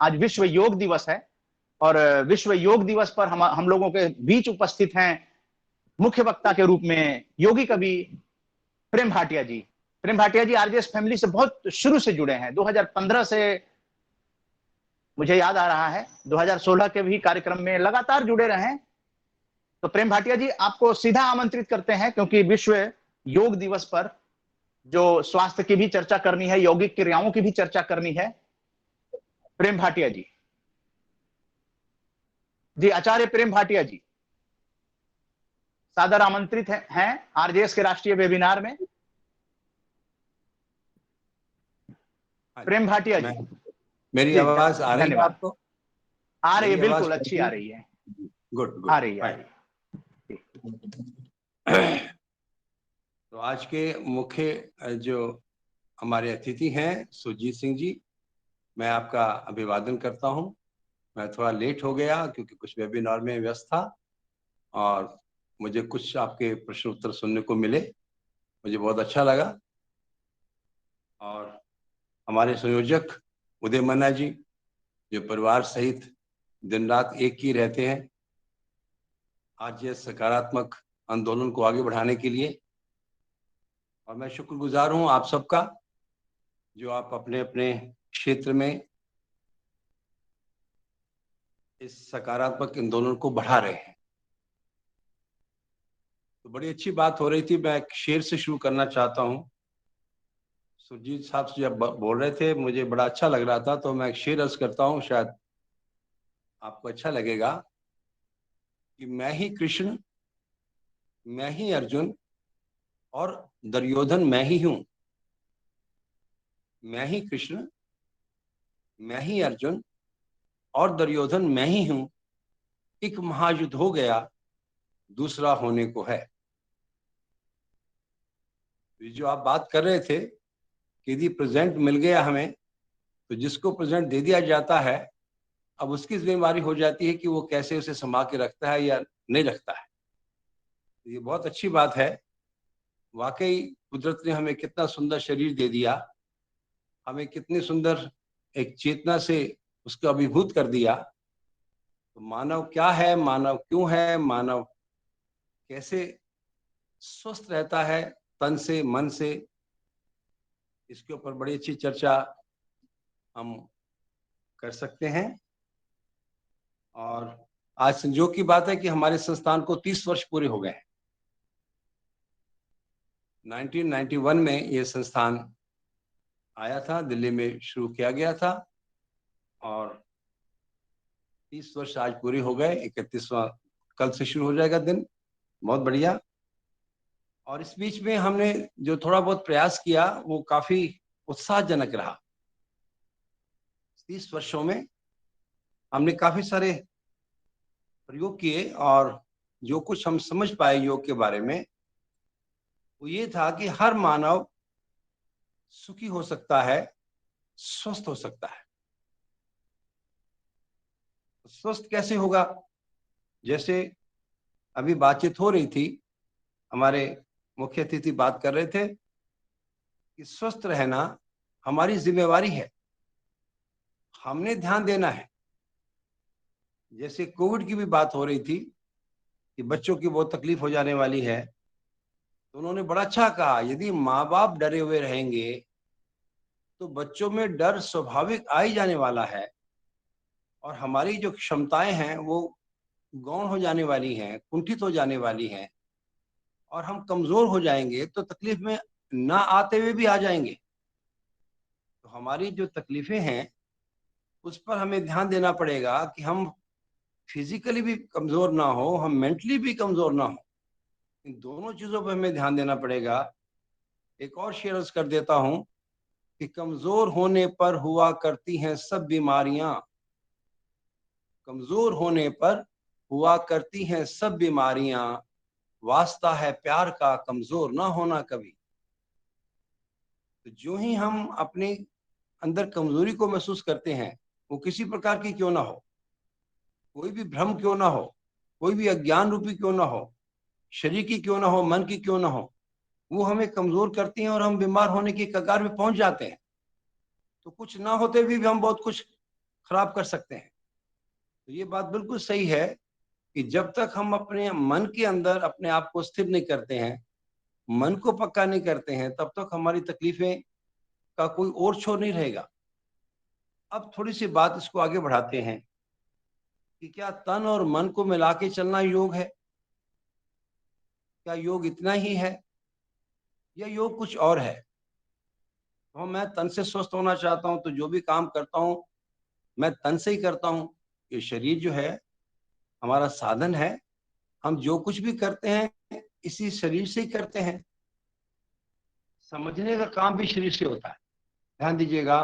आज विश्व योग दिवस है और विश्व योग दिवस पर हम लोगों के बीच उपस्थित हैं मुख्य वक्ता के रूप में योगी कवि प्रेम भाटिया जी। प्रेम भाटिया जी आरजेएस फैमिली से बहुत शुरू से जुड़े हैं, 2015 से मुझे याद आ रहा है, 2016 के भी कार्यक्रम में लगातार जुड़े रहे हैं। तो प्रेम भाटिया जी आपको सीधा आमंत्रित करते हैं, क्योंकि विश्व योग दिवस पर जो स्वास्थ्य की भी चर्चा करनी है, यौगिक क्रियाओं की भी चर्चा करनी है। प्रेम भाटिया जी, जी आचार्य प्रेम भाटिया जी सादर आमंत्रित हैं आरजेएस के राष्ट्रीय वेबिनार में। प्रेम भाटिया जी, मेरी आवाज आ रही है आपको? आ रही है, बिल्कुल अच्छी आ रही है। गुड गुड, आ रही है। तो आज के मुख्य जो हमारे अतिथि हैं सुरजीत सिंह जी, मैं आपका अभिवादन करता हूं। मैं थोड़ा लेट हो गया क्योंकि कुछ वेबिनार में व्यस्त था और मुझे कुछ आपके प्रश्न उत्तर सुनने को मिले, मुझे बहुत अच्छा लगा। और हमारे संयोजक उदय मन्ना जी जो परिवार सहित दिन रात एक ही रहते हैं आज ये सकारात्मक आंदोलन को आगे बढ़ाने के लिए, और मैं शुक्रगुजार हूं आप सबका जो आप अपने अपने क्षेत्र में इस सकारात्मक आंदोलन को बढ़ा रहे हैं। तो बड़ी अच्छी बात हो रही थी, मैं एक शेर से शुरू करना चाहता हूं। सुरजीत साहब से जब बोल रहे थे मुझे बड़ा अच्छा लग रहा था, तो मैं एक शेर अर्ज करता हूं, शायद आपको अच्छा लगेगा कि मैं ही कृष्ण, मैं ही अर्जुन और दुर्योधन मैं ही हूं। मैं ही कृष्ण, मैं ही अर्जुन और दुर्योधन मैं ही हूं। एक महायुद्ध हो गया, दूसरा होने को है। जो आप बात कर रहे थे कि यदि प्रेजेंट मिल गया हमें, तो जिसको प्रेजेंट दे दिया जाता है अब उसकी जिम्मेदारी हो जाती है कि वो कैसे उसे संभाल के रखता है या नहीं रखता है। ये बहुत अच्छी बात है। वाकई कुदरत ने हमें कितना सुंदर शरीर दे दिया, हमें कितनी सुंदर एक चेतना से उसको अभिभूत कर दिया। तो मानव क्या है, मानव क्यों है, मानव कैसे स्वस्थ रहता है तन से मन से, इसके ऊपर बड़ी अच्छी चर्चा हम कर सकते हैं। और आज संजोग की बात है कि हमारे संस्थान को 30 वर्ष पूरे हो गए हैं। 1991 में ये संस्थान आया था, दिल्ली में शुरू किया गया था और 30 वर्ष आज पूरे हो गए। 31वां कल से शुरू हो जाएगा दिन, बहुत बढ़िया। और इस बीच में हमने जो थोड़ा बहुत प्रयास किया वो काफी उत्साहजनक रहा। 30 वर्षों में हमने काफी सारे प्रयोग किए और जो कुछ हम समझ पाए योग के बारे में वो ये था कि हर मानव सुखी हो सकता है, स्वस्थ हो सकता है। स्वस्थ कैसे होगा? जैसे अभी बातचीत हो रही थी, हमारे मुख्य अतिथि बात कर रहे थे कि स्वस्थ रहना हमारी जिम्मेवारी है, हमने ध्यान देना है। जैसे कोविड की भी बात हो रही थी कि बच्चों की बहुत तकलीफ हो जाने वाली है, तो उन्होंने बड़ा अच्छा कहा यदि माँ बाप डरे हुए रहेंगे तो बच्चों में डर स्वाभाविक आ ही जाने वाला है और हमारी जो क्षमताएं हैं वो गौण हो जाने वाली हैं, कुंठित हो जाने वाली हैं और हम कमजोर हो जाएंगे, तो तकलीफ में ना आते हुए भी आ जाएंगे। तो हमारी जो तकलीफें हैं उस पर हमें ध्यान देना पड़ेगा कि हम फिजिकली भी कमजोर ना हो, हम मेंटली भी कमजोर ना हो। इन दोनों चीजों पर हमें ध्यान देना पड़ेगा। एक और शेयर अर्ज कर देता हूं कि कमजोर होने पर हुआ करती हैं सब बीमारियां, कमजोर होने पर हुआ करती हैं सब बीमारियां, वास्ता है प्यार का कमजोर ना होना कभी। तो जो ही हम अपने अंदर कमजोरी को महसूस करते हैं, वो किसी प्रकार की क्यों ना हो, कोई भी भ्रम क्यों ना हो, कोई भी अज्ञान रूपी क्यों ना हो, शरीर की क्यों ना हो, मन की क्यों ना हो, वो हमें कमजोर करती हैं और हम बीमार होने की कगार में पहुंच जाते हैं। तो कुछ ना होते भी हम बहुत कुछ खराब कर सकते हैं। तो ये बात बिल्कुल सही है कि जब तक हम अपने मन के अंदर अपने आप को स्थिर नहीं करते हैं, मन को पक्का नहीं करते हैं, तब तक हमारी तकलीफें का कोई और छोर नहीं रहेगा। अब थोड़ी सी बात इसको आगे बढ़ाते हैं कि क्या तन और मन को मिला के चलना योग है? क्या योग इतना ही है या योग कुछ और है? तो मैं तन से स्वस्थ होना चाहता हूं तो जो भी काम करता हूं मैं तन से ही करता हूं। ये शरीर जो है हमारा साधन है, हम जो कुछ भी करते हैं इसी शरीर से ही करते हैं। समझने का काम भी शरीर से होता है। ध्यान दीजिएगा,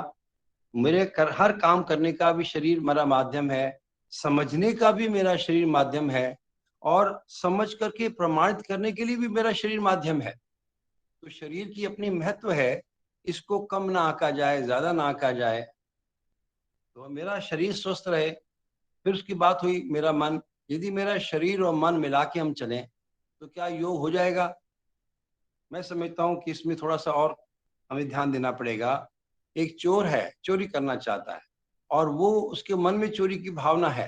हर काम करने का भी शरीर मेरा माध्यम है, समझने का भी मेरा शरीर माध्यम है, और समझ करके प्रमाणित करने के लिए भी मेरा शरीर माध्यम है। तो शरीर की अपनी महत्व है, इसको कम ना आंका जाए, ज्यादा ना आंका जाए। तो मेरा शरीर स्वस्थ रहे, फिर उसकी बात हुई मेरा मन। यदि मेरा शरीर और मन मिला के हम चलें तो क्या योग हो जाएगा? मैं समझता हूँ कि इसमें थोड़ा सा और हमें ध्यान देना पड़ेगा। एक चोर है, चोरी करना चाहता है और वो उसके मन में चोरी की भावना है,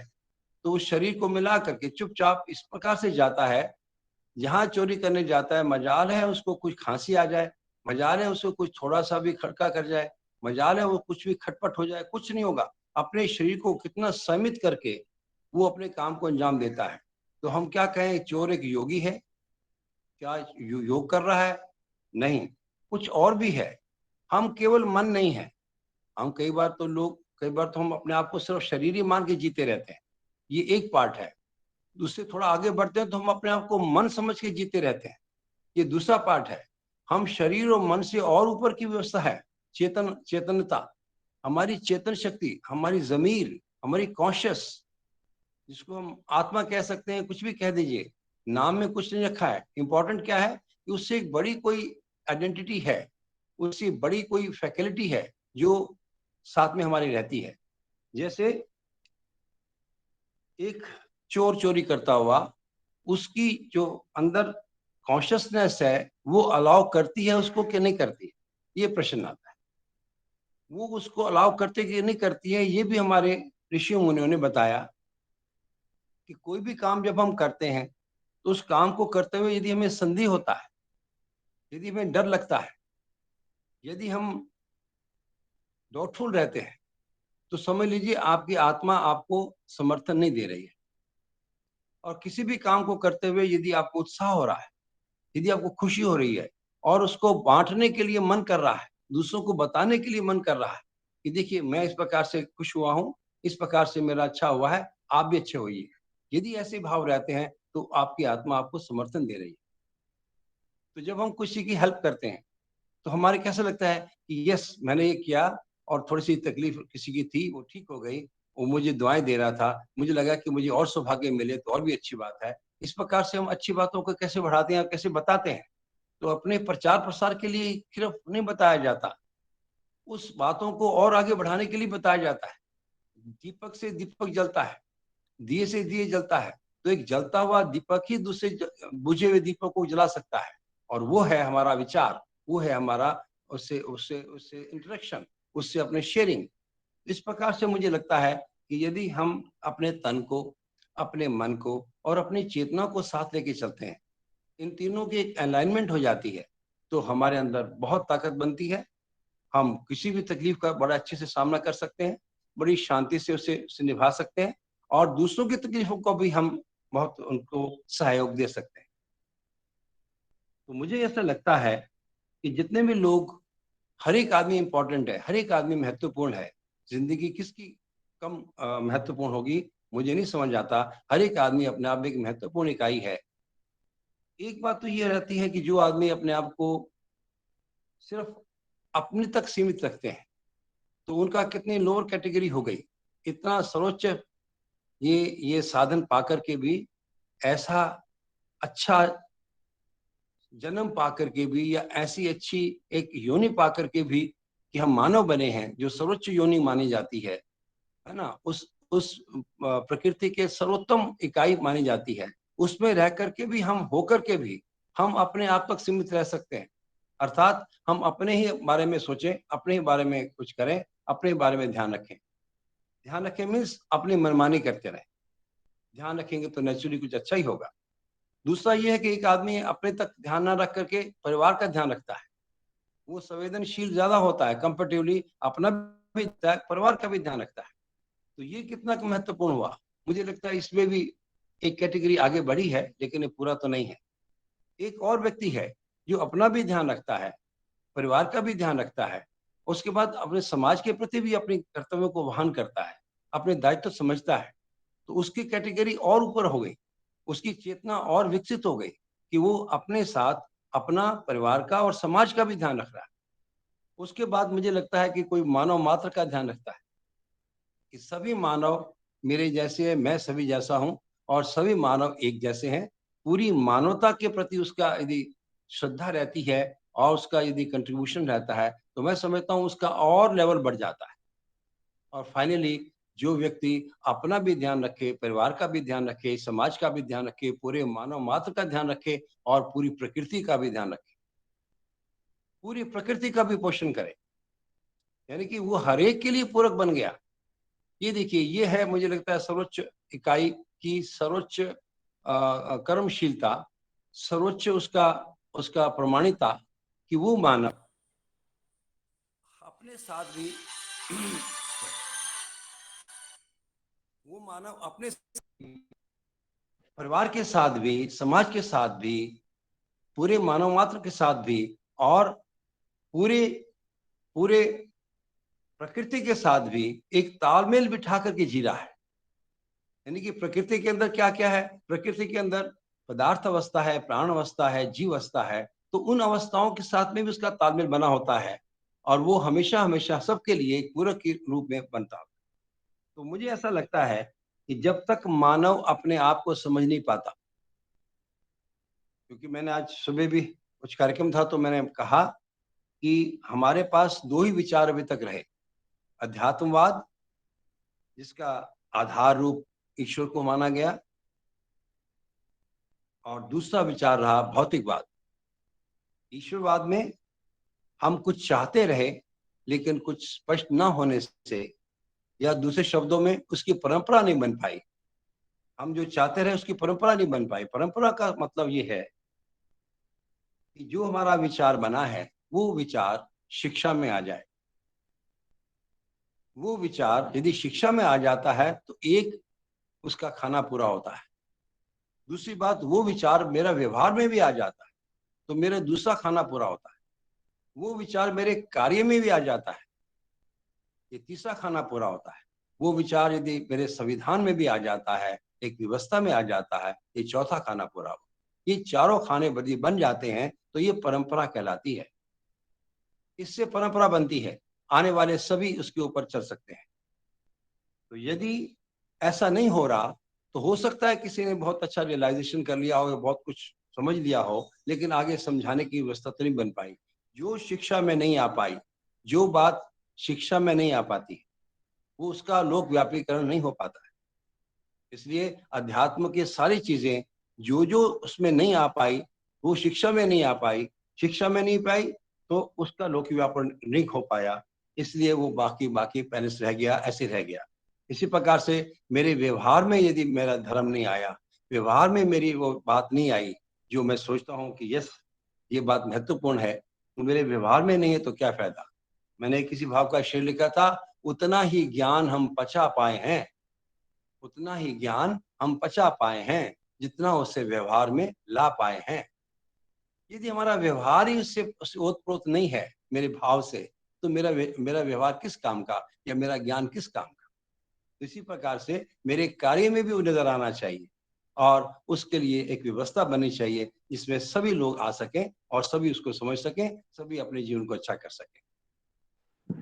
तो उस शरीर को मिला करके चुपचाप इस प्रकार से जाता है, जहां चोरी करने जाता है मजाल है उसको कुछ खांसी आ जाए, मजाल है उसको कुछ थोड़ा सा भी खड़का कर जाए, मजाल है वो कुछ भी खटपट हो जाए, कुछ नहीं होगा। अपने शरीर को कितना संयमित करके वो अपने काम को अंजाम देता है। तो हम क्या कहें, चोर एक योगी है? क्या योग कर रहा है? नहीं, कुछ और भी है। हम केवल मन नहीं है। हम कई बार तो हम अपने आप को सिर्फ शरीर ही मान के जीते रहते हैं, ये एक पार्ट है। दूसरे थोड़ा आगे बढ़ते हैं तो हम अपने आप को मन समझ के जीते रहते हैं, ये दूसरा पार्ट है। हम शरीर और मन से और ऊपर की व्यवस्था है, चेतनता, हमारी चेतन शक्ति, हमारी जमीर, हमारी कॉन्शियस, जिसको हम आत्मा कह सकते हैं, कुछ भी कह दीजिए, नाम में कुछ नहीं रखा है। इंपॉर्टेंट क्या है कि उससे एक बड़ी कोई आइडेंटिटी है, उससे बड़ी कोई फैकल्टी है जो साथ में हमारी रहती है। जैसे एक चोर चोरी करता हुआ, उसकी जो अंदर कॉन्शियसनेस है वो अलाउ करती है उसको कि नहीं करती है, ये प्रश्न आता है। वो उसको अलाउ करते कि नहीं करती है, ये भी हमारे ऋषियों मुनियों ने बताया कि कोई भी काम जब हम करते हैं तो उस काम को करते हुए यदि हमें संदेह होता है, यदि हमें डर लगता है, यदि हम डाउटफुल रहते हैं, तो समझ लीजिए आपकी आत्मा आपको समर्थन नहीं दे रही है। और किसी भी काम को करते हुए यदि आपको उत्साह हो रहा है, यदि आपको खुशी हो रही है और उसको बांटने के लिए मन कर रहा है, दूसरों को बताने के लिए मन कर रहा है कि देखिए मैं इस प्रकार से खुश हुआ हूं, इस प्रकार से मेरा अच्छा हुआ है, आप भी अच्छे होइए, यदि ऐसे भाव रहते हैं तो आपकी आत्मा आपको समर्थन दे रही है। तो जब हम किसी की हेल्प करते हैं तो हमारे कैसा लगता है कि यस मैंने ये किया और थोड़ी सी तकलीफ किसी की थी वो ठीक हो गई, वो मुझे दुआएं दे रहा था, मुझे लगा कि मुझे और सौभाग्य मिले तो और भी अच्छी बात है। इस प्रकार से हम अच्छी बातों को कैसे बढ़ाते हैं और कैसे बताते हैं? तो अपने प्रचार प्रसार के लिए सिर्फ नहीं बताया जाता, उस बातों को और आगे बढ़ाने के लिए बताया जाता है। दीपक से दीपक जलता है, दिए से दिए जलता है, तो एक जलता हुआ दीपक ही दूसरे बुझे हुए दीपक को जला सकता है। और वो है हमारा विचार, वो है हमारा उससे उससे उससे इंटरेक्शन, उससे अपने शेयरिंग। इस प्रकार से मुझे लगता है कि यदि हम अपने तन को, अपने मन को और अपनी चेतना को साथ लेके चलते हैं, इन तीनों की एक अलाइनमेंट हो जाती है, तो हमारे अंदर बहुत ताकत बनती है। हम किसी भी तकलीफ का बड़ा अच्छे से सामना कर सकते हैं, बड़ी शांति से उसे निभा सकते हैं, और दूसरों की तकलीफों को भी हम बहुत उनको सहयोग दे सकते हैं। तो मुझे ऐसा लगता है कि जितने भी लोग, हर एक आदमी इंपॉर्टेंट है, हर एक आदमी महत्वपूर्ण है। जिंदगी किसकी कम महत्वपूर्ण होगी, मुझे नहीं समझ आता। हर एक आदमी अपने आप में एक महत्वपूर्ण इकाई है। एक बात तो ये रहती है कि जो आदमी अपने आप को सिर्फ अपने तक सीमित रखते हैं, तो उनका कितनी लोअर कैटेगरी हो गई। इतना सर्वोच्च ये साधन पाकर के भी, ऐसा अच्छा जन्म पाकर के भी, या ऐसी अच्छी एक योनि पाकर के भी कि हम मानव बने हैं, जो सर्वोच्च योनि मानी जाती है ना, उस प्रकृति के सर्वोत्तम इकाई मानी जाती है, उसमें रह करके भी, हम होकर के भी हम अपने आप तक सीमित रह सकते हैं। अर्थात हम अपने ही बारे में सोचें, अपने ही बारे में कुछ करें, अपने बारे में ध्यान रखें। ध्यान रखें मीन्स अपनी मनमानी करते रहे। ध्यान रखेंगे तो नेचुरली कुछ अच्छा ही होगा। दूसरा ये है कि एक आदमी अपने तक ध्यान ना रख करके परिवार का ध्यान रखता है, वो संवेदनशील ज्यादा होता है, कंपेरेटिवली अपना भी परिवार का भी ध्यान रखता है। तो ये कितना महत्वपूर्ण हुआ। मुझे लगता है इसमें भी एक कैटेगरी आगे बढ़ी है, लेकिन ये पूरा तो नहीं है। एक और व्यक्ति है जो अपना भी ध्यान रखता है, परिवार का भी ध्यान रखता है, उसके बाद अपने समाज के प्रति भी अपने कर्तव्यों को वहन करता है, अपने दायित्व समझता है। तो उसकी कैटेगरी और ऊपर हो गई, उसकी चेतना और विकसित हो गई कि वो अपने साथ अपना परिवार का और समाज का भी ध्यान रख रहा है। उसके बाद मुझे लगता है कि कोई मानव मात्र का ध्यान रखता है कि सभी मानव मेरे जैसे हैं, मैं सभी जैसा हूँ और सभी मानव एक जैसे हैं। पूरी मानवता के प्रति उसका यदि श्रद्धा रहती है और उसका यदि कंट्रीब्यूशन रहता है, तो मैं समझता हूँ उसका और लेवल बढ़ जाता है। और फाइनली जो व्यक्ति अपना भी ध्यान रखे, परिवार का भी ध्यान रखे, समाज का भी ध्यान रखे, पूरे मानव मात्र का ध्यान रखे और पूरी प्रकृति का भी ध्यान रखे, पूरी प्रकृति का भी पोषण करे, यानी कि वो हर एक के लिए पूरक बन गया। ये देखिए, ये है मुझे लगता है सर्वोच्च इकाई की सर्वोच्च कर्मशीलता, सर्वोच्च उसका उसका प्रमाणिकता कि वो मानव अपने साथ भी वो मानव अपने परिवार के साथ भी, समाज के साथ भी, पूरे मानव मात्र के साथ भी और पूरे पूरे प्रकृति के साथ भी एक तालमेल बिठा करके जी रहा है। यानी कि प्रकृति के अंदर क्या क्या है, प्रकृति के अंदर पदार्थ अवस्था है, प्राण अवस्था है, जीव अवस्था है। तो उन अवस्थाओं के साथ में भी उसका तालमेल बना होता है और वो हमेशा हमेशा सबके लिए एक पूरक के रूप में बनता है। तो मुझे ऐसा लगता है कि जब तक मानव अपने आप को समझ नहीं पाता, क्योंकि मैंने आज सुबह भी कुछ कार्यक्रम था तो मैंने कहा कि हमारे पास दो ही विचार अभी तक रहे, अध्यात्मवाद जिसका आधार रूप ईश्वर को माना गया और दूसरा विचार रहा भौतिकवाद। ईश्वरवाद में हम कुछ चाहते रहे लेकिन कुछ स्पष्ट न होने से, या दूसरे शब्दों में उसकी परंपरा नहीं बन पाई। हम जो चाहते रहे उसकी परंपरा नहीं बन पाई। परंपरा का मतलब ये है कि जो हमारा विचार बना है वो विचार शिक्षा में आ जाए। वो विचार यदि शिक्षा में आ जाता है तो एक उसका खाना पूरा होता है। दूसरी बात, वो विचार मेरा व्यवहार में भी आ जाता है तो मेरा दूसरा खाना पूरा होता है। वो विचार मेरे कार्य में भी आ जाता है, ये तीसरा खाना पूरा होता है। वो विचार यदि मेरे संविधान में भी आ जाता है, एक व्यवस्था में आ जाता है, ये चौथा खाना पूरा हो। ये चारों खाने यदि बन जाते हैं तो ये परंपरा कहलाती है। इससे परंपरा बनती है, आने वाले सभी उसके ऊपर चल सकते हैं। तो यदि ऐसा नहीं हो रहा तो हो सकता है किसी ने बहुत अच्छा रियलाइजेशन कर लिया हो, बहुत कुछ समझ लिया हो, लेकिन आगे समझाने की व्यवस्था तो नहीं बन पाई। जो शिक्षा में नहीं आ पाई, जो बात शिक्षा में नहीं आ पाती, वो उसका लोक व्यापीकरण नहीं हो पाता है। इसलिए अध्यात्म की सारी चीजें जो जो उसमें नहीं आ पाई, वो शिक्षा में नहीं आ पाई, शिक्षा में नहीं पाई तो उसका लोक व्यापन नहीं हो पाया। इसलिए वो बाकी बाकी पहले से रह गया, ऐसे रह गया। इसी प्रकार से मेरे व्यवहार में यदि मेरा धर्म नहीं आया, व्यवहार में मेरी वो बात नहीं आई जो मैं सोचता हूँ कि यस ये बात महत्वपूर्ण है, तो मेरे व्यवहार में नहीं है तो क्या फायदा। मैंने किसी भाव का शेर लिखा था, उतना ही ज्ञान हम पचा पाए हैं, उतना ही ज्ञान हम पचा पाए हैं जितना उससे व्यवहार में ला पाए हैं। यदि हमारा व्यवहार ही उससे ओतप्रोत नहीं है मेरे भाव से, तो मेरा व्यवहार किस काम का या मेरा ज्ञान किस काम का। तो इसी प्रकार से मेरे कार्य में भी वो नजर आना चाहिए और उसके लिए एक व्यवस्था बननी चाहिए जिसमें सभी लोग आ सकें और सभी उसको समझ सकें, सभी अपने जीवन को अच्छा कर सकें।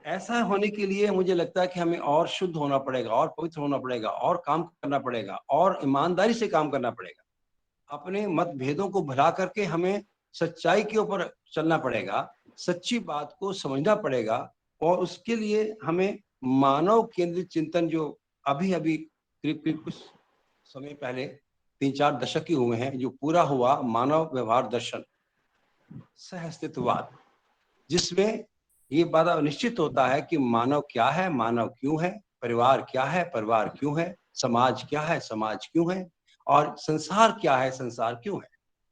ऐसा होने के लिए मुझे लगता है कि हमें और शुद्ध होना पड़ेगा और पवित्र होना पड़ेगा और काम करना पड़ेगा और ईमानदारी से काम करना पड़ेगा। अपने मतभेदों को भुला करके हमें सच्चाई के ऊपर चलना पड़ेगा, सच्ची बात को समझना पड़ेगा और उसके लिए हमें मानव केंद्रित चिंतन जो अभी अभी करीब कुछ समय पहले 3-4 दशक ही हुए हैं जो पूरा हुआ, मानव व्यवहार दर्शन सह अस्तित्ववाद, जिसमें ये बात निश्चित होता है कि मानव क्या है, मानव क्यों है परिवार क्या है, परिवार क्यों है, समाज क्या है, समाज क्यों है, और संसार क्या है, संसार क्यों है।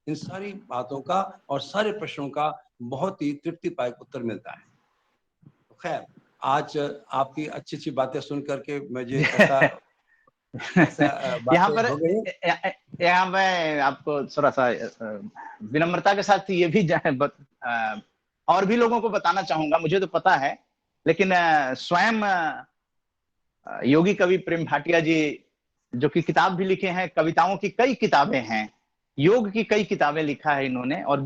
इन सारी बातों का और सारे प्रश्नों का बहुत ही तृप्तिदायक उत्तर मिलता है। तो खैर, आज आपकी अच्छी-अच्छी बातें सुन करके मुझे ऐसा यहाँ बातें पर हो गई। यहाँ मैं आपको थोड़ा सा विनम्रता के साथ ये भी और भी लोगों को बताना चाहूंगा, मुझे तो पता है, लेकिन स्वयं योगी कवि प्रेम भाटिया जी, जो कि किताब भी लिखे हैं, कविताओं की कई किताबें हैं, योग की कई किताबें लिखा है इन्होंने, और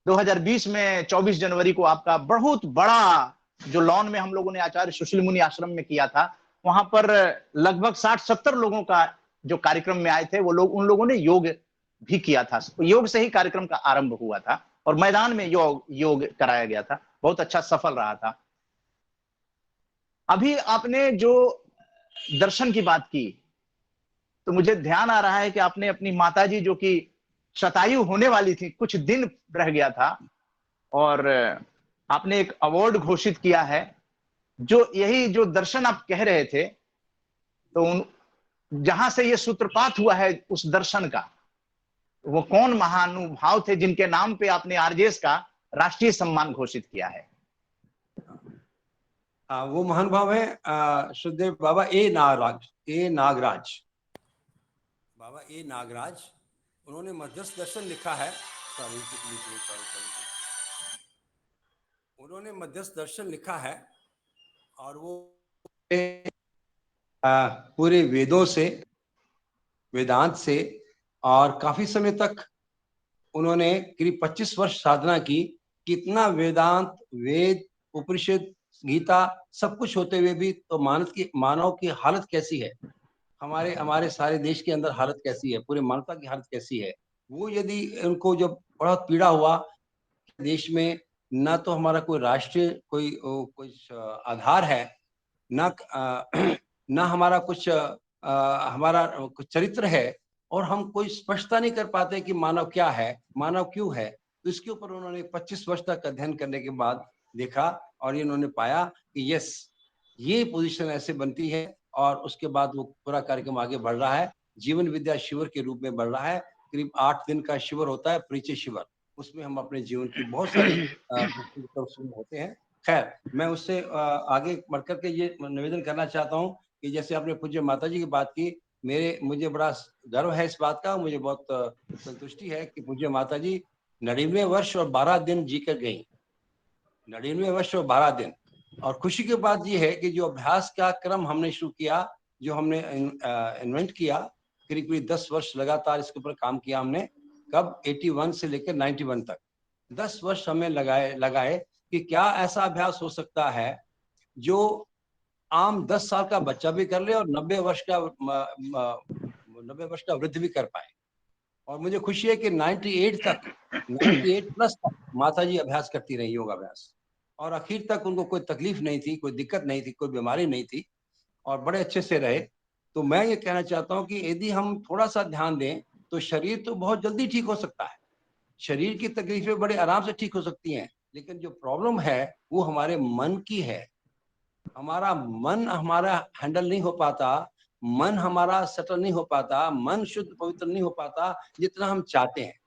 2020 में 24 जनवरी को आपका बहुत बड़ा जो लॉन में हम लोगों ने आचार्य सुशील मुनि आश्रम में किया था, वहां पर लगभग 60-70 लोगों का जो कार्यक्रम में आए थे, वो लोग, उन लोगों ने योग भी किया था। योग से ही कार्यक्रम का आरंभ हुआ था और मैदान में योग कराया गया था, बहुत अच्छा सफल रहा था। अभी आपने जो दर्शन की बात की, तो मुझे ध्यान आ रहा है कि आपने अपनी माताजी, जो कि शतायु होने वाली थी, कुछ दिन रह गया था, और आपने एक अवार्ड घोषित किया है, जो यही जो दर्शन आप कह रहे थे, तो उन जहां से ये सूत्रपात हुआ है उस दर्शन का, वो कौन महानुभाव थे जिनके नाम पे आपने आरजेएस का राष्ट्रीय सम्मान घोषित किया है? वो महानुभाव है श्रद्धेय बाबा नागराज, बाबा ए नागराज। उन्होंने मध्यस्थ दर्शन लिखा है। सॉरी, उन्होंने मध्यस्थ दर्शन लिखा है, और वो पूरे वेदों से, वेदांत से, और काफी समय तक उन्होंने करीब 25 वर्ष साधना की। कितना वेदांत, वेद, उपनिषद, गीता सब कुछ होते हुए भी तो मानव की हालत कैसी है, हमारे हमारे सारे देश के अंदर हालत कैसी है, पूरे मानवता की हालत कैसी है। वो यदि उनको जब बहुत पीड़ा हुआ, देश में ना तो हमारा कोई राष्ट्रीय कोई आधार है, ना ना हमारा कुछ हमारा कुछ चरित्र है, और हम कोई स्पष्टता नहीं कर पाते कि मानव क्या है, मानव क्यों है। तो इसके ऊपर उन्होंने 25 वर्ष तक अध्ययन करने के बाद देखा, और इन्होंने पाया कि यस, ये पोजीशन ऐसे बनती है, और उसके बाद वो पूरा कार्यक्रम आगे बढ़ रहा है। जीवन विद्या शिविर के रूप में बढ़ रहा है। करीब 8 दिन का शिविर होता है, परिचय शिविर। उसमें हम अपने जीवन की बहुत सारी होते हैं। खैर, मैं उससे आगे बढ़कर के ये निवेदन करना चाहता हूँ कि जैसे आपने पूज्य माता जी की बात की, मुझे बड़ा गर्व है इस बात का, मुझे बहुत संतुष्टि है कि पूज्य माता जी 99 वर्ष और 12 दिन जीकर गई। 99 वर्ष और 12 दिन। और खुशी की बात ये है कि जो अभ्यास का क्रम हमने शुरू किया, जो हमने इन्वेंट किया, करीब करीब 10 वर्ष लगातार इसके ऊपर काम किया हमने। कब? 81 से लेकर 91 तक 10 वर्ष हमें लगाए कि क्या ऐसा अभ्यास हो सकता है जो आम 10 साल का बच्चा भी कर ले और 90 वर्ष का वृद्ध भी कर पाए। और मुझे खुशी है कि 98 प्लस तक माता जी अभ्यास करती रही, योग अभ्यास, और आखिर तक उनको कोई तकलीफ नहीं थी, कोई दिक्कत नहीं थी, कोई बीमारी नहीं थी, और बड़े अच्छे से रहे। तो मैं ये कहना चाहता हूँ कि यदि हम थोड़ा सा ध्यान दें तो शरीर तो बहुत जल्दी ठीक हो सकता है, शरीर की तकलीफें बड़े आराम से ठीक हो सकती हैं, लेकिन जो प्रॉब्लम है वो हमारे मन की है। हमारा मन हमारा हैंडल नहीं हो पाता, मन हमारा सेटल नहीं हो पाता, मन शुद्ध पवित्र नहीं हो पाता जितना हम चाहते हैं।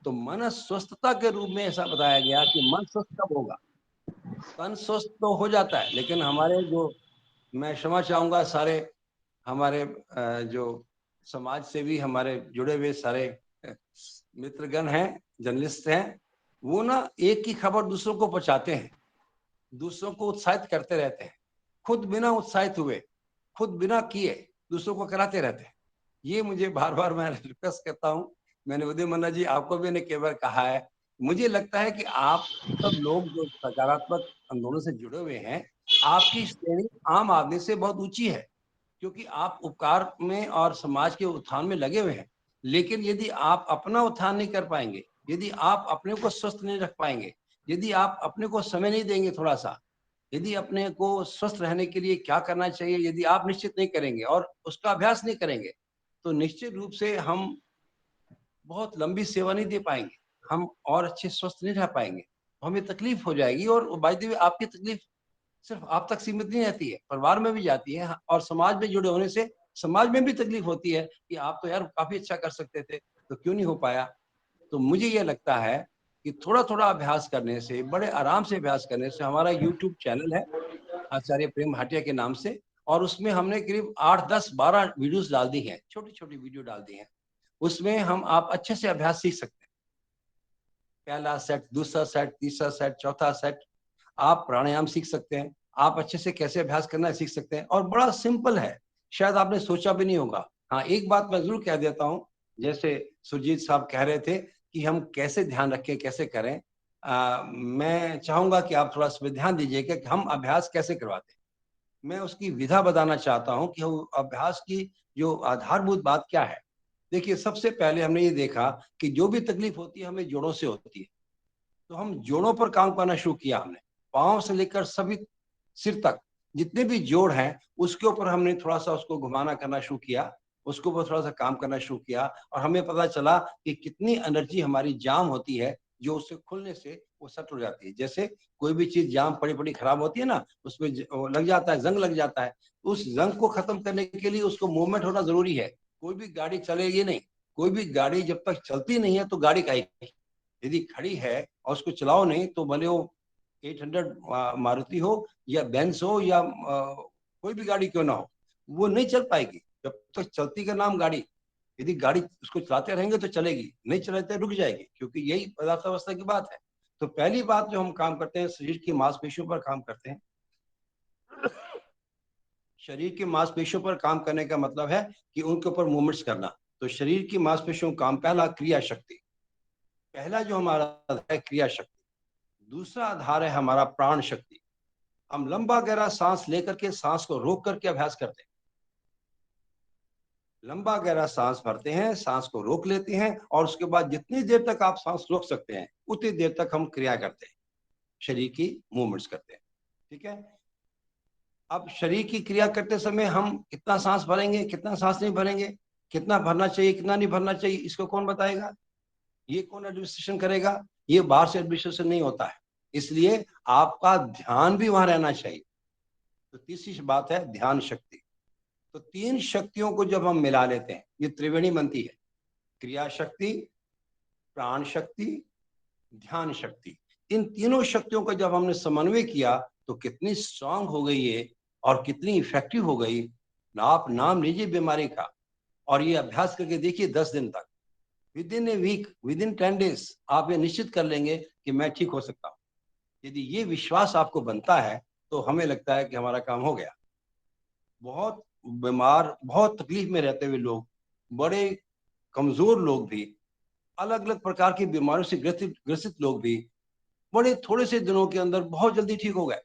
तो मन स्वस्थता के रूप में ऐसा बताया गया कि मन स्वस्थ कब होगा? तन स्वस्थ तो हो जाता है, लेकिन हमारे जो, मैं क्षमा चाहूंगा सारे हमारे जो समाज से भी हमारे जुड़े हुए सारे मित्रगण हैं, जर्नलिस्ट हैं, वो ना एक ही खबर दूसरों को पहुंचाते हैं, दूसरों को उत्साहित करते रहते हैं, खुद बिना उत्साहित हुए, खुद बिना किए दूसरों को कराते रहते हैं। ये मुझे बार बार मैं रिक्वेस्ट करता हूँ, मैंने उदय मन्ना जी आपको भी कई बार कहा है, मुझे लगता है कि आप सब लोग जो सकारात्मक आंदोलन से जुड़े हुए हैं, आपकी श्रेणी आम आदमी से बहुत ऊंची है, क्योंकि आप उपकार में और समाज के उत्थान में लगे हुए हैं। लेकिन यदि आप अपना उत्थान नहीं कर पाएंगे, यदि आप अपने को स्वस्थ नहीं रख पाएंगे, यदि आप अपने को समय नहीं देंगे थोड़ा सा, यदि अपने को स्वस्थ रहने के लिए क्या करना चाहिए यदि आप निश्चित नहीं करेंगे और उसका अभ्यास नहीं करेंगे, तो निश्चित रूप से हम बहुत लंबी सेवा नहीं दे पाएंगे, हम और अच्छे स्वस्थ नहीं रह पाएंगे, हमें तकलीफ हो जाएगी। और बाय द वे आपकी तकलीफ सिर्फ आप तक सीमित नहीं रहती है, परिवार में भी जाती है और समाज में जुड़े होने से समाज में भी तकलीफ होती है कि आप तो यार काफी अच्छा कर सकते थे, तो क्यों नहीं हो पाया। तो मुझे ये लगता है कि थोड़ा-थोड़ा अभ्यास करने से, बड़े आराम से अभ्यास करने से, हमारा यूट्यूब चैनल है आचार्य प्रेम भाटिया के नाम से, और उसमें हमने करीब 8, 10, 12 वीडियोज़ डाल दी हैं, छोटी-छोटी वीडियो डाल दी हैं। उसमें हम आप अच्छे से अभ्यास सीख सकते हैं। पहला सेट, दूसरा सेट, तीसरा सेट, चौथा सेट, आप प्राणायाम सीख सकते हैं। आप अच्छे से कैसे अभ्यास करना है सीख सकते हैं, और बड़ा सिंपल है, शायद आपने सोचा भी नहीं होगा। हाँ, एक बात मैं ज़रूर कह देता हूँ, जैसे सुरजीत साहब कह रहे थे कि हम कैसे ध्यान रखें, कैसे करें। मैं चाहूँगा कि आप थोड़ा इसमें ध्यान दीजिएगा कि हम अभ्यास कैसे करवाते हैं। मैं उसकी विधा बताना चाहता हूँ कि वो अभ्यास की जो आधारभूत बात क्या है। देखिए, सबसे पहले हमने ये देखा कि जो भी तकलीफ होती है हमें जोड़ों से होती है। तो हम जोड़ों पर काम करना शुरू किया हमने। पाँव से लेकर सभी सिर तक जितने भी जोड़ हैं, उसके ऊपर हमने थोड़ा-सा उसको घुमाना करना शुरू किया। उसके ऊपर थोड़ा-सा काम करना शुरू किया, और हमें पता चला कि कितनी एनर्जी हमारी जाम होती है, जो उससे खुलने से वो सेट हो जाती है। जैसे कोई भी चीज़ जाम पड़ी-पड़ी खराब होती है ना, उसमें वो लग जाता है, ज़ंग लग जाता है। उस ज़ंग को खत्म करने के लिए उसको मूवमेंट होना ज़रूरी है। कोई भी गाड़ी चलेगी नहीं, कोई भी गाड़ी जब तक चलती नहीं है तो गाड़ी काहे की? यदि खड़ी है और उसको चलाओ नहीं, तो भले वो 800 मारुति हो या बेंज हो या कोई भी गाड़ी क्यों ना हो, वो नहीं चल पाएगी। जब तक चलती का नाम गाड़ी। यदि गाड़ी उसको चलाते रहेंगे तो चलेगी, नहीं चलाते रुक जाएगी, क्योंकि यही पदार्थावस्था की बात है। तो पहली बात जो हम काम करते हैं, शरीर की मांसपेशियों पर काम करते हैं। शरीर की मांसपेशियों पर काम करने का मतलब है कि उनके ऊपर मूवमेंट्स करना। तो शरीर की मांसपेशियों का काम, पहला क्रिया शक्ति, पहला जो हमारा है क्रिया शक्ति। दूसरा आधार है हमारा प्राण शक्ति। हम लंबा गहरा सांस लेकर के सांस को रोक करके अभ्यास करते हैं। लंबा गहरा सांस भरते हैं, सांस को रोक लेते हैं, और उसके बाद जितनी देर तक आप सांस रोक सकते हैं उतनी देर तक हम क्रिया करते हैं, शरीर की मूवमेंट्स करते हैं। ठीक है। अब शरीर की क्रिया करते समय हम कितना सांस भरेंगे, कितना सांस नहीं भरेंगे, कितना भरना चाहिए, कितना नहीं भरना चाहिए, इसको कौन बताएगा? ये कौन एडमिनिस्ट्रेशन करेगा? ये बाहर से एडमिनिस्ट्रेशन नहीं होता है। इसलिए आपका ध्यान भी वहां रहना चाहिए। तो तीसरी बात है ध्यान शक्ति। तो तीन शक्तियों को जब हम मिला लेते हैं, ये त्रिवेणी बनती है। क्रिया शक्ति, प्राण शक्ति, ध्यान शक्ति। इन तीनों शक्तियों का जब हमने समन्वय किया तो कितनी स्ट्रांग हो गई ये, और कितनी इफेक्टिव हो गई। आप नाम लीजिए बीमारी का, और ये अभ्यास करके देखिए 10 दिन तक, within a week, within 10 days आप ये निश्चित कर लेंगे कि मैं ठीक हो सकता हूँ। यदि ये विश्वास आपको बनता है तो हमें लगता है कि हमारा काम हो गया। बहुत बीमार, बहुत तकलीफ में रहते हुए लोग, बड़े कमजोर लोग भी, अलग अलग प्रकार की बीमारियों से ग्रसित ग्रसित लोग भी बड़े थोड़े से दिनों के अंदर बहुत जल्दी ठीक हो गए।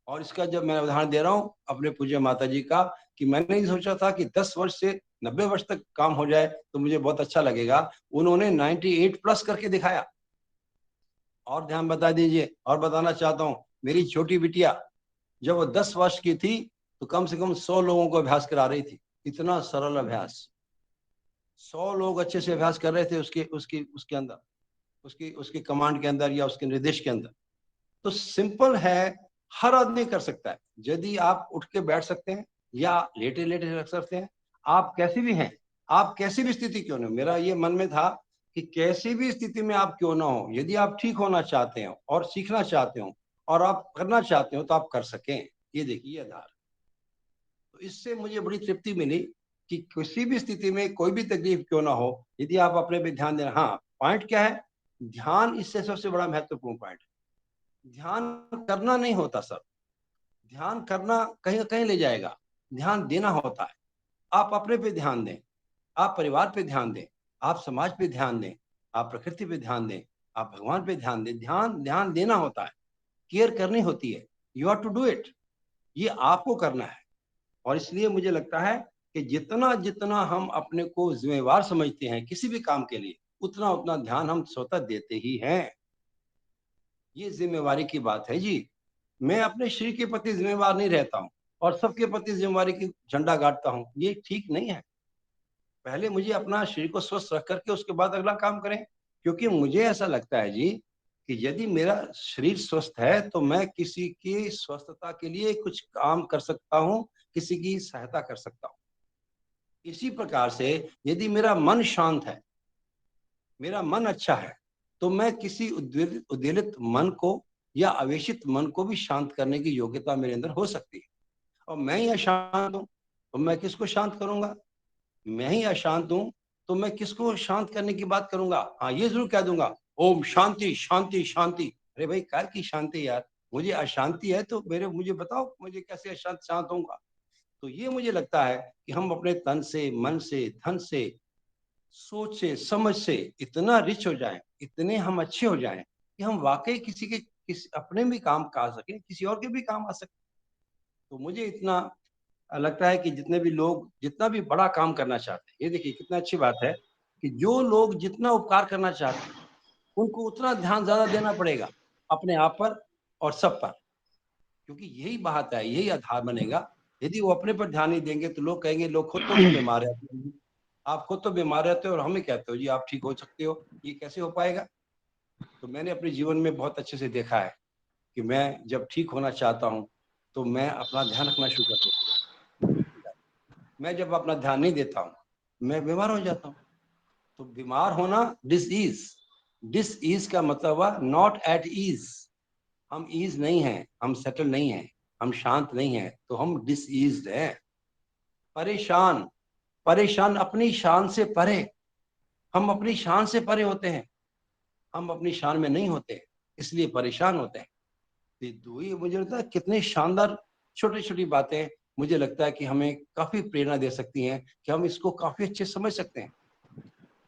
और इसका जब मैं उदाहरण दे रहा हूँ अपने पूज्य माता जी का, कि मैंने नहीं सोचा था कि 10 वर्ष से 90 वर्ष तक काम हो जाए तो मुझे बहुत अच्छा लगेगा। उन्होंने 98 प्लस करके दिखाया। और ध्यान बता दीजिए, और बताना चाहता हूँ, मेरी छोटी बिटिया जब वो 10 वर्ष की थी तो कम से कम 100 लोगों को अभ्यास करा रही थी। इतना सरल अभ्यास, 100 लोग अच्छे से अभ्यास कर रहे थे उसके उसके उसके अंदर, उसकी उसके कमांड के अंदर या उसके निर्देश के अंदर। तो सिंपल है, हर आदमी कर सकता है। यदि आप उठ के बैठ सकते हैं या लेटे लेटे रख सकते हैं, आप कैसी भी हैं, आप कैसी भी स्थिति क्यों ना हो, मेरा ये मन में था कि कैसी भी स्थिति में आप क्यों ना हो, यदि आप ठीक होना चाहते हो और सीखना चाहते हो और आप करना चाहते हो तो आप कर सकें। ये देखिए आधार। तो इससे मुझे बड़ी तृप्ति मिली कि किसी भी स्थिति में कोई भी तकलीफ क्यों ना हो, यदि आप अपने पे ध्यान देना। हाँ, पॉइंट क्या है, ध्यान इससे सबसे बड़ा महत्वपूर्ण पॉइंट है। ध्यान करना नहीं होता सर, ध्यान करना कहीं ना कहीं ले जाएगा, ध्यान देना होता है। आप अपने पे ध्यान दें, आप परिवार पे ध्यान दें, आप समाज पे ध्यान दें, आप प्रकृति पे ध्यान दें, आप भगवान पे ध्यान दें। ध्यान ध्यान देना होता है, केयर करनी होती है। You have to do it, ये आपको करना है। और इसलिए मुझे लगता है कि जितना जितना हम अपने को जिम्मेवार समझते हैं किसी भी काम के लिए, उतना उतना ध्यान हम स्वतः देते ही हैं। ये जिम्मेवारी की बात है जी। मैं अपने शरीर के प्रति जिम्मेवार नहीं रहता हूँ और सबके प्रति जिम्मेवारी की झंडा गाड़ता हूँ, ये ठीक नहीं है। पहले मुझे अपना शरीर को स्वस्थ रख करके उसके बाद अगला काम करें। क्योंकि मुझे ऐसा लगता है जी कि यदि मेरा शरीर स्वस्थ है तो मैं किसी की स्वस्थता के लिए कुछ काम कर सकता हूँ, किसी की सहायता कर सकता हूँ। इसी प्रकार से यदि मेरा मन शांत है, मेरा मन अच्छा है, तो मैं किसी उद्वेलित मन को या आवेशित मन को भी शांत करने की योग्यता मेरे अंदर हो सकती है। और मैं ही अशांत हूँ तो मैं किसको शांत करूंगा? मैं ही अशांत हूं तो मैं किसको शांत करने की बात करूंगा? हाँ, ये जरूर कह दूंगा, ओम शांति शांति शांति। अरे भाई, काय की शांति यार? मुझे अशांति है तो मुझे बताओ, मुझे कैसे शांत होऊंगा? तो ये मुझे लगता है कि हम अपने तन से, मन से, धन से, सोच से, समझ से इतना रिच हो जाएं, इतने हम अच्छे हो जाएं कि हम वाकई किसी अपने भी काम आ सके, किसी और के भी काम आ सके। तो मुझे इतना लगता है कि जितने भी लोग जितना भी बड़ा काम करना चाहते हैं, ये देखिए कितना अच्छी बात है कि जो लोग जितना उपकार करना चाहते हैं उनको उतना ध्यान ज्यादा देना पड़ेगा अपने आप पर और सब पर, क्योंकि यही बात है, यही आधार बनेगा। यदि वो अपने पर ध्यान नहीं देंगे तो लोग कहेंगे, लोग खुद तो बीमार रहते हैं, आप खुद तो बीमार रहते हो और हमें कहते हो जी आप ठीक हो सकते हो, ये कैसे हो पाएगा? तो मैंने अपने जीवन में बहुत अच्छे से देखा है कि मैं जब ठीक होना चाहता हूँ तो मैं अपना ध्यान रखना शुरू कर देता हूँ। मैं जब अपना ध्यान नहीं देता हूँ मैं बीमार हो जाता हूँ। तो बीमार होना डिसईज, डिसईज का मतलब हुआ नॉट एट ईज। हम ईज नहीं है, हम सेटल नहीं है, हम शांत नहीं है, तो हम डिसईज्ड हैं। परेशान, परेशान अपनी शान से परे। हम अपनी शान से परे होते हैं, हम अपनी शान में नहीं होते, इसलिए परेशान होते हैं। तो ये मुझे लगता है कितनी शानदार छोटी छोटी बातें मुझे लगता है कि हमें काफी प्रेरणा दे सकती हैं कि हम इसको काफी अच्छे समझ सकते हैं,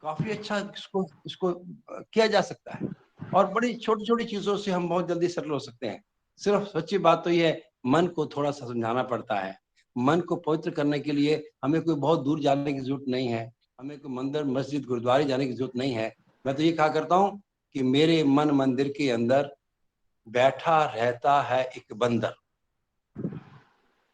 काफी अच्छा इसको इसको किया जा सकता है। और बड़ी छोटी छोटी चीजों से हम बहुत जल्दी सेटल हो सकते हैं। सिर्फ सच्ची बात तो ये है, मन को थोड़ा सा समझाना पड़ता है। मन को पवित्र करने के लिए हमें कोई बहुत दूर जाने की जरूरत नहीं है, हमें कोई मंदिर मस्जिद गुरुद्वारे जाने की जरूरत नहीं है। मैं तो ये कहा करता हूँ कि मेरे मन मंदिर के अंदर बैठा रहता है एक बंदर।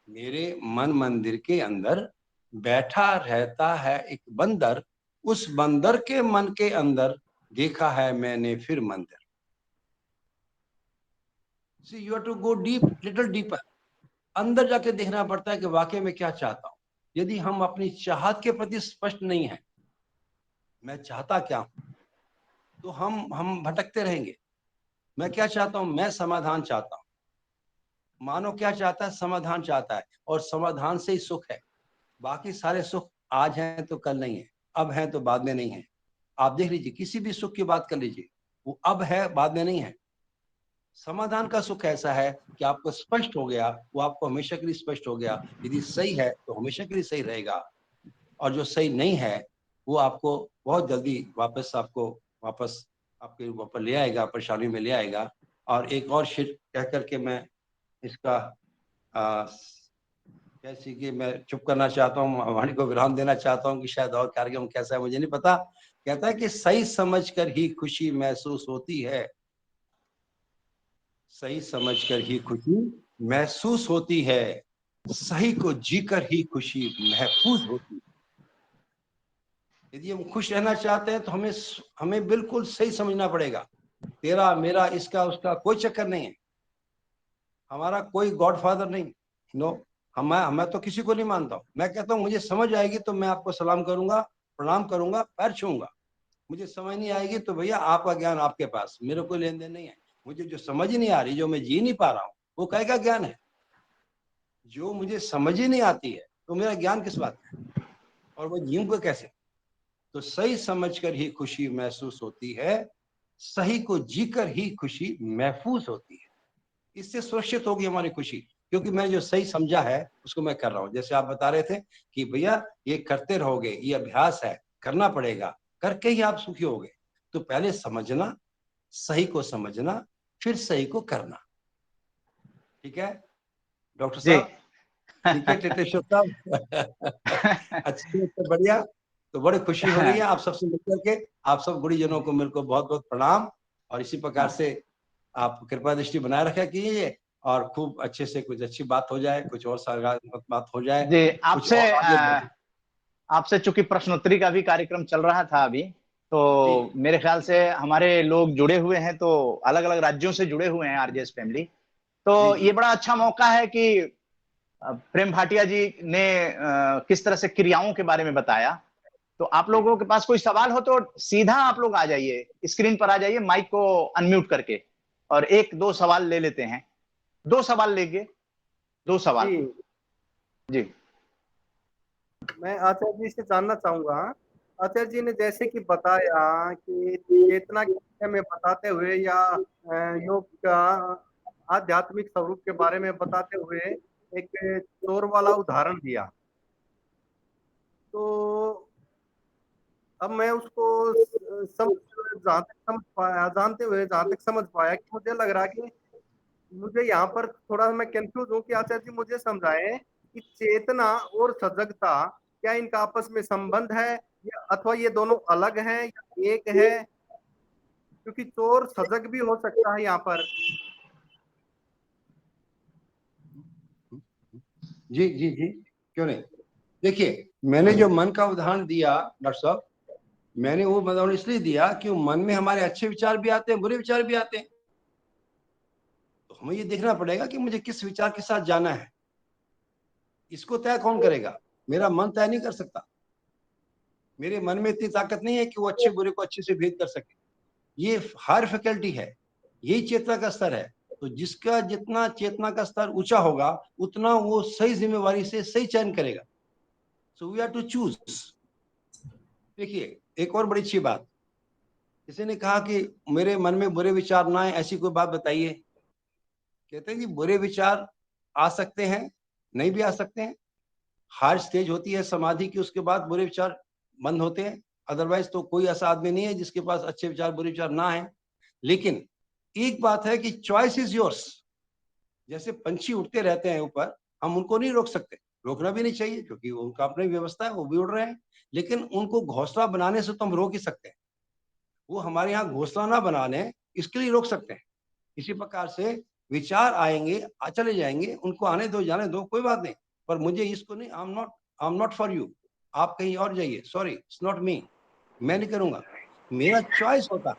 मेरे मन मंदिर के अंदर बैठा रहता है एक बंदर, उस बंदर के मन के अंदर देखा है मैंने फिर मंदिर। See, you have to go deep, little deeper. अंदर जाके देखना पड़ता है कि वाकई में क्या चाहता हूं। यदि हम अपनी चाहत के प्रति स्पष्ट नहीं है, मैं चाहता क्या हूं, तो हम भटकते रहेंगे। मैं क्या चाहता हूं? मैं समाधान चाहता हूं। मानो क्या चाहता है? समाधान चाहता है, और समाधान से ही सुख है। बाकी सारे सुख आज हैं तो कल नहीं है, अब हैं तो बाद में नहीं है। आप देख लीजिए, किसी भी सुख की बात कर लीजिए, वो अब है बाद में नहीं है। समाधान का सुख ऐसा है कि आपको स्पष्ट हो गया, वो आपको हमेशा के लिए स्पष्ट हो गया। यदि सही है तो हमेशा के लिए सही रहेगा, और जो सही नहीं है वो आपको बहुत जल्दी वापस आपके ऊपर ले आएगा, परेशानी में ले आएगा। और एक और शेर कह करके मैं इसका कैसी कि मैं चुप करना चाहता हूँ, वाणी को विराम देना चाहता हूँ कि शायद और कार्यक्रम कैसा है मुझे नहीं पता। कहता है कि सही समझकर ही खुशी महसूस होती है, सही समझकर ही खुशी महसूस होती है, सही को जीकर ही खुशी महफूज होती है। यदि हम खुश रहना चाहते हैं तो हमें हमें बिल्कुल सही समझना पड़ेगा। तेरा मेरा इसका उसका कोई चक्कर नहीं है, हमारा कोई गॉडफादर नहीं। नो, मैं तो किसी को नहीं मानता हूँ। मैं कहता हूँ मुझे समझ आएगी तो मैं आपको सलाम करूंगा, प्रणाम करूंगा, पैर छूंगा। मुझे समझ नहीं आएगी तो भैया आपका ज्ञान आपके पास, मेरे कोई लेन देन नहीं है। मुझे जो समझ ही नहीं आ रही, जो मैं जी नहीं पा रहा हूँ, वो कहेगा ज्ञान है। जो मुझे समझ ही नहीं आती है तो मेरा ज्ञान किस बात का है, और वो जीऊंगा कैसे? तो सही समझकर ही खुशी महसूस होती है, सही को जीकर ही खुशी महफूज होती है। इससे सुरक्षित होगी हमारी खुशी, क्योंकि मैं जो सही समझा है उसको मैं कर रहा हूँ। जैसे आप बता रहे थे कि भैया ये करते रहोगे, ये अभ्यास है, करना पड़ेगा, करके ही आप सुखी होगे। तो पहले समझना, सही को समझना, फिर सही को करना। ठीक है डॉक्टर जी। साहब? ठीक है टेटेश्वर साहब? अच्छी, तो बढ़िया। तो बड़ी खुशी हो रही है आप सबसे मिलकर के। आप सब गुरुजनों को मिलकर बहुत बहुत प्रणाम। और इसी प्रकार से आप कृपा दृष्टि बनाए रखा कीजिए, और खूब अच्छे से कुछ अच्छी बात हो जाए, कुछ और सकारात्मक बात हो जाए, जी, कुछ और आगे बढ़े। आपसे चूंकि प्रश्नोत्तरी का भी कार्यक्रम चल रहा था अभी, तो मेरे ख्याल से हमारे लोग जुड़े हुए हैं, तो अलग अलग राज्यों से जुड़े हुए हैं आरजेएस फैमिली। तो जी ये बड़ा अच्छा मौका है कि प्रेम भाटिया जी ने किस तरह से क्रियाओं के बारे में बताया। तो आप जी लोगों के पास कोई सवाल हो तो सीधा आप लोग आ जाइए, स्क्रीन पर आ जाइए, माइक को अनम्यूट करके, और एक दो सवाल ले लेते हैं। दो सवाल लेंगे, दो सवाल। जी, जी मैं आचार्य जी से जानना चाहूंगा। आचार्य जी ने जैसे कि बताया कि चेतना के बारे में बताते हुए या योग का आध्यात्मिक स्वरूप के बारे में बताते हुए एक चोर वाला उदाहरण दिया। तो अब मैं उसको जानते हुए जहां तक समझ पाया कि मुझे लग रहा है कि मुझे यहाँ पर थोड़ा मैं कंफ्यूज हूँ कि आचार्य जी मुझे समझाएं कि चेतना और सजगता क्या इनका आपस में संबंध है, या अथवा ये दोनों अलग हैं या एक है, क्योंकि चोर सजग भी हो सकता है यहाँ पर। जी जी जी, क्यों नहीं। देखिए, मैंने जो मन का उदाहरण दिया डॉक्टर साहब, मैंने वो उदाहरण इसलिए दिया कि मन में हमारे अच्छे विचार भी आते हैं, बुरे विचार भी आते हैं। तो हमें ये देखना पड़ेगा कि मुझे किस विचार के साथ जाना है। इसको तय कौन करेगा? मेरा मन तय नहीं कर सकता। मेरे मन में इतनी ताकत नहीं है कि वो अच्छे बुरे को अच्छे से भेद कर सके। ये हायर फैकल्टी है, यही चेतना का स्तर है। तो जिसका जितना चेतना का स्तर ऊंचा होगा, उतना वो सही जिम्मेवारी से सही चयन करेगा। So we have to choose. देखिए, एक और बड़ी अच्छी बात, किसी ने कहा कि मेरे मन में बुरे विचार ना आए, ऐसी कोई बात बताइए। कहते हैं कि बुरे विचार आ सकते हैं, नहीं भी आ सकते हैं। हार्ड स्टेज होती है समाधि की, उसके बाद बुरे विचार बंद होते हैं। अदरवाइज तो कोई ऐसा आदमी नहीं है जिसके पास अच्छे विचार बुरे विचार ना आए। लेकिन एक बात है कि चॉइस इज योर्स। जैसे पंछी उड़ते रहते हैं ऊपर, हम उनको नहीं रोक सकते, रोकना भी नहीं चाहिए, क्योंकि उनका अपनी व्यवस्था है, वो भी उड़ रहे हैं। लेकिन उनको घोंसला बनाने से तो हम रोक ही सकते हैं। वो हमारे यहाँ घोंसला ना बनाने, इसके लिए रोक सकते हैं। इसी प्रकार से विचार आएंगे, चले जाएंगे, उनको आने दो, जाने दो, कोई बात नहीं। पर मुझे इसको नहीं, I am not for you, आप कहीं और जाइए, सॉरी, इट्स नॉट मी, मैं नहीं करूंगा। मेरा चॉइस होता,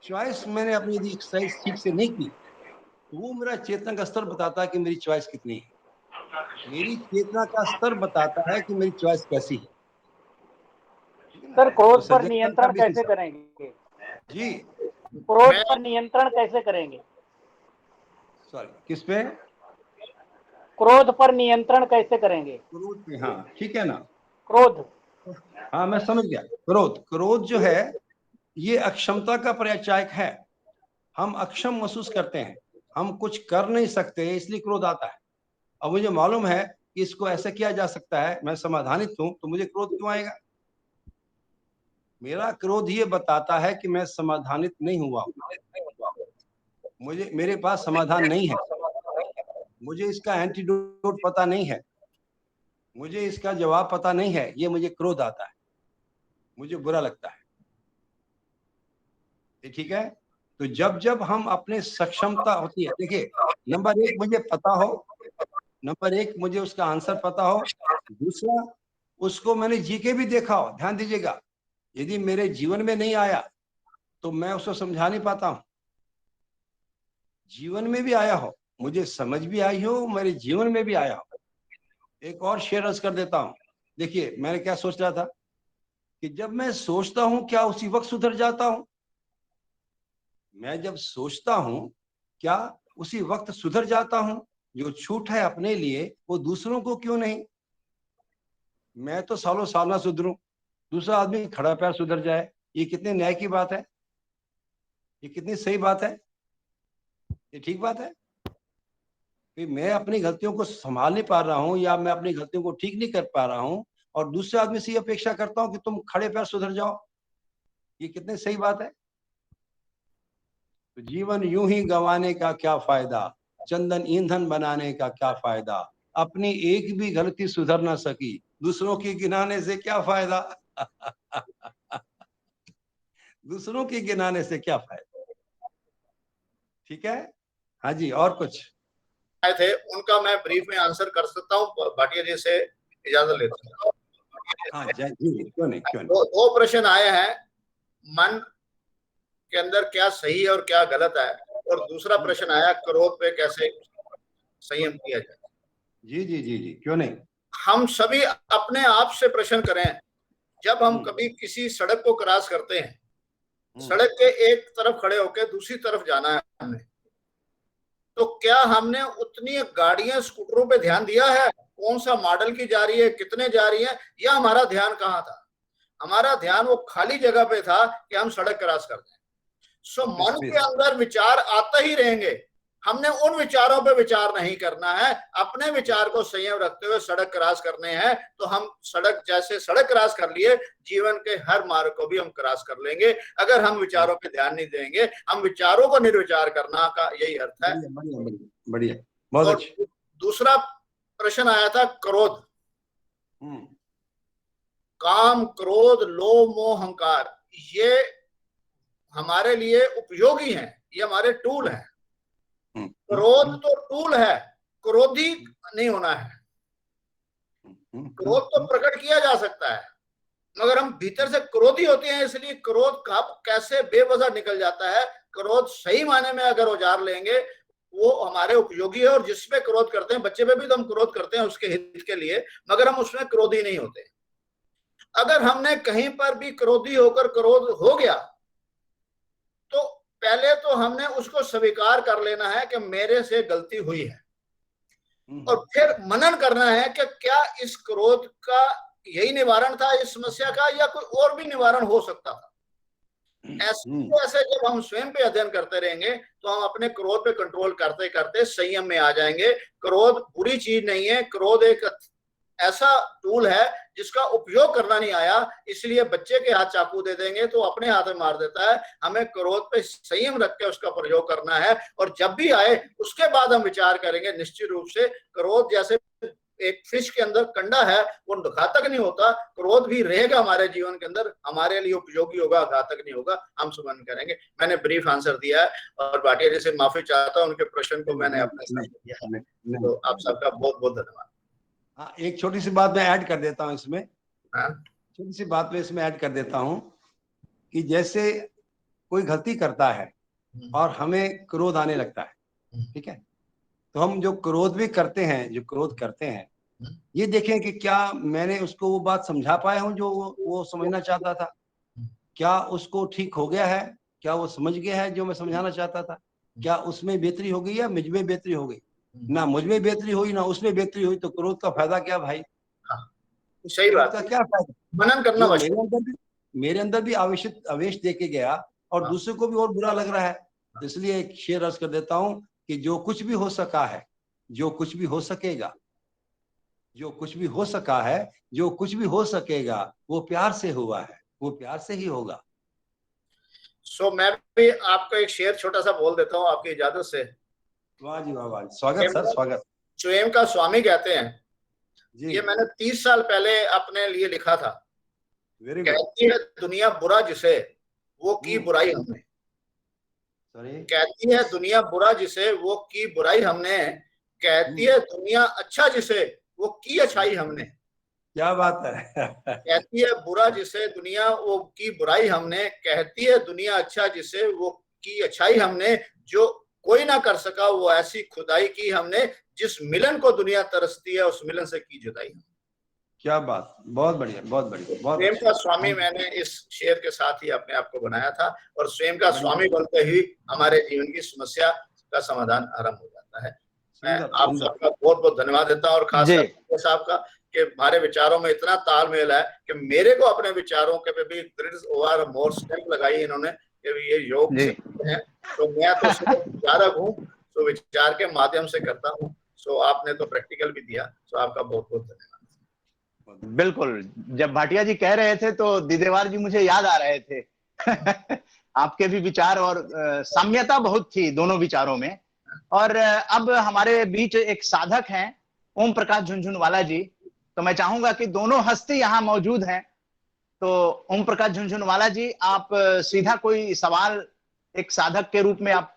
चॉइस मैंने अपनी यदि एक्सरसाइज ठीक से नहीं की, तो वो मेरा चेतना का स्तर बताता है कि मेरी चॉइस कितनी है। मेरी चेतना का स्तर बताता है कि मेरी चॉइस कैसी है। ठीक है ना? सर, तो क्रोध पर सजगता का नियंत्रण भी कैसे हिसाब। करेंगे? जी, क्रोध पर नियंत्रण कैसे करेंगे? सॉरी, किस पे? क्रोध पर नियंत्रण कैसे करेंगे? क्रोध पे, हाँ ठीक है ना। क्रोध। हाँ मैं समझ गया। क्रोध, क्रोध जो है ये अक्षमता का परिचायक है। हम अक्षम महसूस करते हैं, हम कुछ कर नहीं सकते, इसलिए क्रोध आता है। अब मुझे मालूम है कि इसको ऐसे किया जा सकता है, मैं समाधानित हूं, तो मुझे क्रोध क्यों आएगा? मेरा क्रोध ये बताता है कि मैं समाधानित नहीं हुआ हूं, मुझे, मेरे पास समाधान नहीं है, मुझे इसका एंटीडोट पता नहीं है, मुझे इसका जवाब पता नहीं है, ये मुझे क्रोध आता है, मुझे बुरा लगता है। ये ठीक है। तो जब जब हम अपने सक्षमता होती है, देखिए, नंबर एक मुझे पता हो, नंबर एक मुझे उसका आंसर पता हो। दूसरा, उसको मैंने जी के भी देखा हो। ध्यान दीजिएगा, यदि मेरे जीवन में नहीं आया तो मैं उसको समझा नहीं पाता हूं। जीवन में भी आया हो, मुझे समझ भी आई हो, मेरे जीवन में भी आया हो। एक और शेयर अर्ज कर देता हूं। देखिए, मैंने क्या सोच रहा था कि जब मैं सोचता हूं, क्या उसी वक्त सुधर जाता हूं? मैं जब सोचता हूं, क्या उसी वक्त सुधर जाता हूं? जो छूट है अपने लिए, वो दूसरों को क्यों नहीं? मैं तो सालों साल ना सुधरूं, दूसरा आदमी खड़ा पैर सुधर जाए, ये कितने न्याय की बात है? ये कितनी सही बात है? ये ठीक बात है कि मैं अपनी गलतियों को संभाल नहीं पा रहा हूं, या मैं अपनी गलतियों को ठीक नहीं कर पा रहा हूं, और दूसरे आदमी से ये अपेक्षा करता हूं कि तुम खड़े पैर सुधर जाओ। ये कितनी सही बात है? तो जीवन यूं ही गंवाने का क्या फायदा, चंदन ईंधन बनाने का क्या फायदा, अपनी एक भी गलती सुधर ना सकी, दूसरों की गिनाने से क्या फायदा? दूसरों की गिनाने से क्या फायदा? ठीक है। हाँ जी, और कुछ आए थे उनका मैं ब्रीफ में आंसर कर सकता हूँ, भाटिया जी से इजाजत लेता हूँ। हाँ जी, क्यों नहीं, क्यों नहीं। दो प्रश्न आए हैं। मन के अंदर क्या सही है और क्या गलत है, और दूसरा प्रश्न आया क्रोध पे कैसे संयम किया जाए। जी जी जी जी, क्यों नहीं। हम सभी अपने आप से प्रश्न करें, जब हम कभी किसी सड़क को क्रॉस करते हैं, सड़क के एक तरफ खड़े होकर दूसरी तरफ जाना है हमें, तो क्या हमने उतनी गाड़ियां स्कूटरों पे ध्यान दिया है, कौन सा मॉडल की जा रही है, कितने जा रही है, या हमारा ध्यान कहाँ था? हमारा ध्यान वो खाली जगह पे था कि हम सड़क क्रॉस कर दें। सो मन के अंदर विचार आते ही रहेंगे, हमने उन विचारों पे विचार नहीं करना है, अपने विचार को संयम रखते हुए सड़क क्रॉस करने हैं। तो हम सड़क, जैसे सड़क क्रॉस कर लिए, जीवन के हर मार्ग को भी हम क्रॉस कर लेंगे अगर हम विचारों पे ध्यान नहीं देंगे। हम विचारों को निर्विचार करना का यही अर्थ है। बढ़िया, बहुत अच्छा। दूसरा प्रश्न आया था क्रोध, काम, क्रोध, लोभ, मोह, अहंकार, ये हमारे लिए उपयोगी हैं, ये हमारे टूल हैं। क्रोध तो टूल है, क्रोधी नहीं होना है। क्रोध तो प्रकट किया जा सकता है, मगर हम भीतर से क्रोधी होते हैं, इसलिए क्रोध कब कैसे बेवजह निकल जाता है। क्रोध सही मायने में अगर औजार लेंगे वो हमारे उपयोगी है, और जिसपे क्रोध करते हैं, बच्चे पे भी तो हम क्रोध करते हैं उसके हित के लिए, मगर हम उसमें क्रोधी नहीं होते। अगर हमने कहीं पर भी क्रोधी होकर क्रोध हो गया, तो पहले तो हमने उसको स्वीकार कर लेना है कि मेरे से गलती हुई है, और फिर मनन करना है कि क्या इस क्रोध का यही निवारण था इस समस्या का, या कोई और भी निवारण हो सकता था। ऐसे जब हम स्वयं पे अध्ययन करते रहेंगे तो हम अपने क्रोध पे कंट्रोल करते करते संयम में आ जाएंगे। क्रोध बुरी चीज नहीं है, क्रोध एक ऐसा टूल है जिसका उपयोग करना नहीं आया, इसलिए बच्चे के हाथ चाकू दे देंगे तो अपने हाथ में मार देता है। हमें क्रोध पे संयम रख के उसका प्रयोग करना है, और जब भी आए उसके बाद हम विचार करेंगे। निश्चित रूप से क्रोध जैसे एक फिश के अंदर कंडा है, वो घातक नहीं होता, क्रोध भी रहेगा हमारे जीवन के अंदर, हमारे लिए उपयोगी होगा, घातक नहीं होगा। हम सुमन करेंगे। मैंने ब्रीफ आंसर दिया है, और भाटिया जी से माफी चाहता हूँ, उनके प्रश्न को मैंने अपने साथ दिया है। तो आप सबका बहुत बहुत धन्यवाद। हाँ, एक छोटी सी बात मैं ऐड कर देता हूँ इसमें। छोटी सी बात मैं इसमें ऐड कर देता हूँ कि जैसे कोई गलती करता है और हमें क्रोध आने लगता है, ठीक है, तो हम जो क्रोध भी करते हैं, जो क्रोध करते हैं, ये देखें कि क्या मैंने उसको वो बात समझा पाया हूँ जो वो समझना चाहता था, क्या उसको ठीक हो गया है, क्या वो समझ गया है जो मैं समझाना चाहता था, क्या उसमें बेहतरी हो गई या मुझ में बेहतरी हो गई। ना मुझ में बेहतरी हुई ना उसमें बेहतरी हुई, तो क्रोध का फायदा क्या भाई। सही बात का क्या फायदा। मनन करना मेरे अंदर भी आवेश दे के गया और दूसरे को भी और बुरा लग रहा है। इसलिए एक शेर अर्ज कर देता हूँ कि जो कुछ भी हो सका है, जो कुछ भी हो सकेगा, जो कुछ भी हो सका है, जो कुछ भी हो सकेगा, वो प्यार से हुआ है, वो प्यार से ही होगा। मैं भी आपको एक शेर छोटा सा बोल देता हूँ आपकी इजाजत से। वाह जी वाह, वाह, स्वागत सर, स्वागत। स्वयं का स्वामी कहते हैं जी। ये मैंने 30 साल पहले अपने लिए लिखा था। कहती है दुनिया बुरा जिसे, वो की बुराई हमने। कहती है दुनिया बुरा जिसे, वो की बुराई हमने। कहती है दुनिया अच्छा जिसे, वो की अच्छाई हमने। क्या बात है। कहती है बुरा जिसे दुनिया, वो की बुराई हमने। कहती है दुनिया अच्छा जिसे, वो की अच्छाई हमने। जो कोई ना कर सका वो ऐसी खुदाई की हमने। जिस मिलन को दुनिया तरसती है, उस मिलन से की जुदाई। क्या बात, बहुत बढ़िया, बहुत बढ़िया, बहुत। स्वयं का स्वामी मैंने इस शेर के साथ ही अपने आप को बनाया था, और स्वयं का स्वामी बनते ही हमारे जीवन की समस्या का समाधान आरंभ हो जाता है। मैं आप सबका बहुत बहुत धन्यवाद देता हूँ, और खासकर साहब का कि हमारे विचारों में इतना तालमेल है कि मेरे को अपने विचारों के पे भी दृढ़ मोर स्टैंप लगाई इन्होंने कि ये योग है। तो मैं तो विचारक हूँ, तो विचार के माध्यम से करता हूँ। सो आपने तो प्रैक्टिकल भी दिया, सो आपका बहुत बहुत धन्यवाद। बिल्कुल, जब भाटिया जी कह रहे थे तो दिदेवार जी मुझे याद आ रहे थे। आपके भी विचार और साम्यता बहुत थी दोनों विचारों में। और अब हमारे बीच एक साधक हैं ओम प्रकाश झुनझुनवाला जी, तो मैं चाहूंगा कि दोनों हस्ती यहाँ मौजूद हैं। तो ओम प्रकाश झुनझुनवाला जी, आप सीधा कोई सवाल एक साधक के रूप में आप